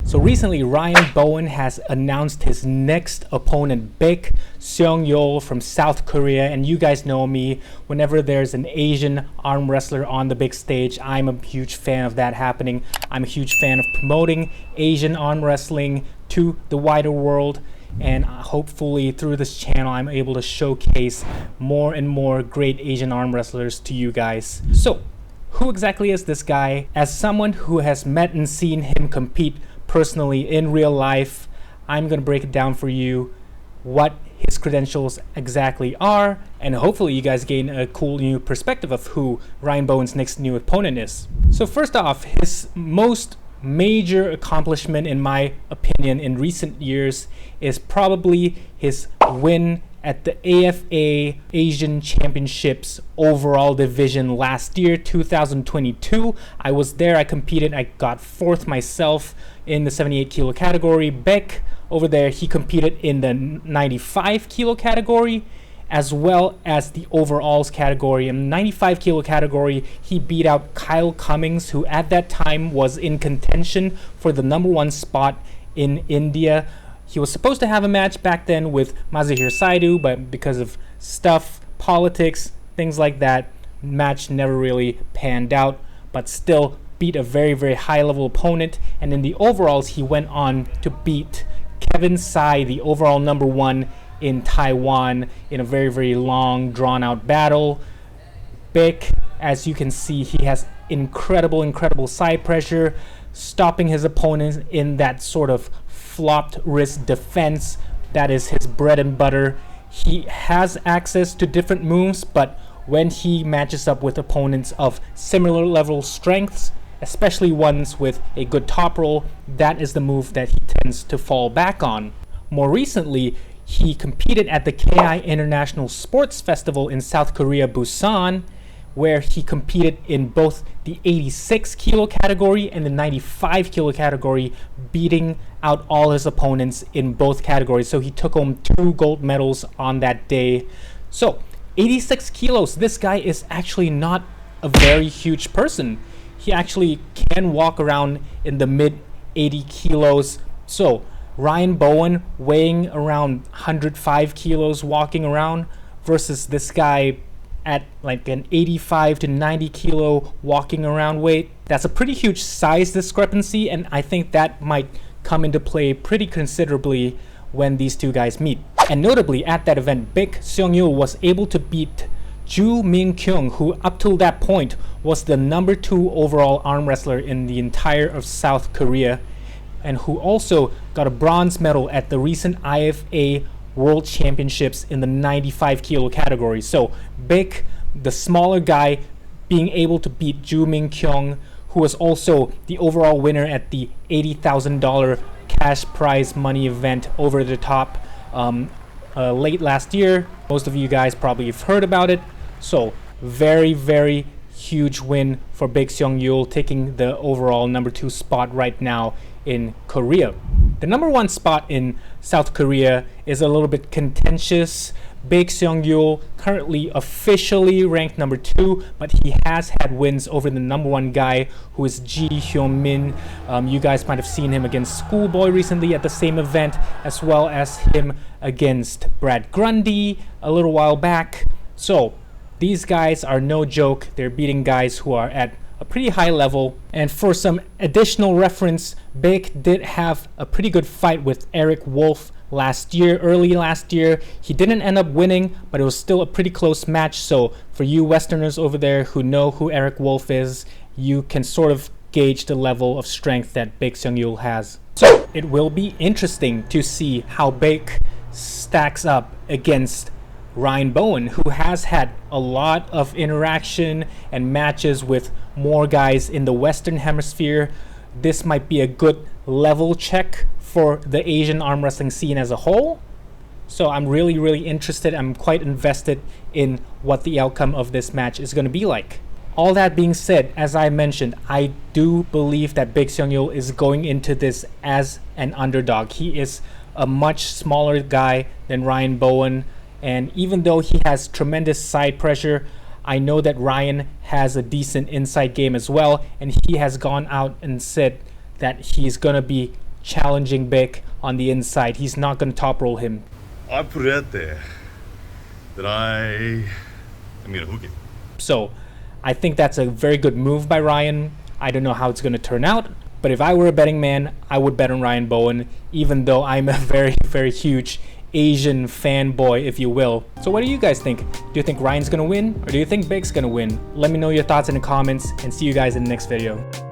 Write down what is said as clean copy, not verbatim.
So recently, Ryan Bowen has announced his next opponent, Baek Seong Yeol from South Korea. And you guys know me, whenever there's an Asian arm wrestler on the big stage, I'm a huge fan of that happening. I'm a huge fan of promoting Asian arm wrestling to the wider world. And hopefully through this channel, I'm able to showcase more and more great Asian arm wrestlers to you guys. So, who exactly is this guy? As someone who has met and seen him compete personally in real life, I'm gonna break it down for you what his credentials exactly are, and hopefully you guys gain a cool new perspective of who Ryan Bowen's next new opponent is. So first off, his most major accomplishment in my opinion in recent years is probably his win at the AFA Asian Championships overall division last year, 2022. I was there, I competed, I got fourth myself in the 78 kilo category. Baek over there, he competed in the 95 kilo category as well as the overalls category. In the 95 kilo category, he beat out Kyle Cummings, who at that time was in contention for the #1 spot in India. He was supposed to have a match back then with Mazahir Saidu, but because of stuff, politics, things like that, match never really panned out, but still beat a very, very high level opponent. And in the overalls, he went on to beat Kevin Tsai, the overall #1 in Taiwan, in a very, very long, drawn out battle. Baek, as you can see, he has incredible side pressure, stopping his opponents in that sort of flopped wrist defense. That is his bread and butter. He has access to different moves, but when he matches up with opponents of similar level strengths, especially ones with a good top roll, that is the move that he tends to fall back on. More recently, he competed at the KI International Sports Festival in South Korea, Busan, where he competed in both the 86 kilo category and the 95 kilo category, beating out all his opponents in both categories. So he took home 2 gold medals on that day. So 86 kilos, this guy is actually not a very huge person. He actually can walk around in the mid 80 kilos. So Ryan Bowen weighing around 105 kilos walking around versus this guy at like an 85 to 90 kilo walking around weight. That's a pretty huge size discrepancy, and I think that might come into play pretty considerably when these two guys meet. And notably at that event, Baek Seong Yeol was able to beat Ju Min Kyung, who up till that point was the #2 overall arm wrestler in the entire of South Korea, and who also got a bronze medal at the recent IFA World Championships in the 95 kilo category. So Baek, the smaller guy, being able to beat Ju Min Kyung, who was also the overall winner at the $80,000 cash prize money event over the top late last year. Most of you guys probably have heard about it. So very, very huge win for Baek Seong Yeol, taking the overall #2 spot right now in Korea. The #1 spot in South Korea is a little bit contentious. Baek Seong Yeol currently officially ranked #2, but he has had wins over the #1 guy, who is Ji Hyun Min. You guys might have seen him against Schoolboy recently at the same event, as well as him against Brad Grundy a little while back. So these guys are no joke. They're beating guys who are at a pretty high level. And for some additional reference, Baek did have a pretty good fight with Eric Wolf early last year. He didn't end up winning, but it was still a pretty close match. So for you Westerners over there who know who Eric Wolf is, you can sort of gauge the level of strength that Baek Seong Yeol has. So it will be interesting to see how Baek stacks up against Ryan Bowen, who has had a lot of interaction and matches with more guys in the Western Hemisphere. This might be a good level check for the Asian arm wrestling scene as a whole. So I'm really interested. I'm quite invested in what the outcome of this match is going to be like. All that being said, as I mentioned, I do believe that Baek Seong Yeol is going into this as an underdog. He is a much smaller guy than Ryan Bowen. And even though he has tremendous side pressure, I know that Ryan has a decent inside game as well, and he has gone out and said that he's going to be challenging Baek on the inside. He's not going to top roll him. I put it out there that I am going to hook him. So I think that's a very good move by Ryan. I don't know how it's going to turn out, but if I were a betting man, I would bet on Ryan Bowen, even though I'm a very, very huge Asian fanboy, if you will. So what do you guys think? Do you think Ryan's going to win, or do you think Baek's going to win? Let me know your thoughts in the comments, and see you guys in the next video.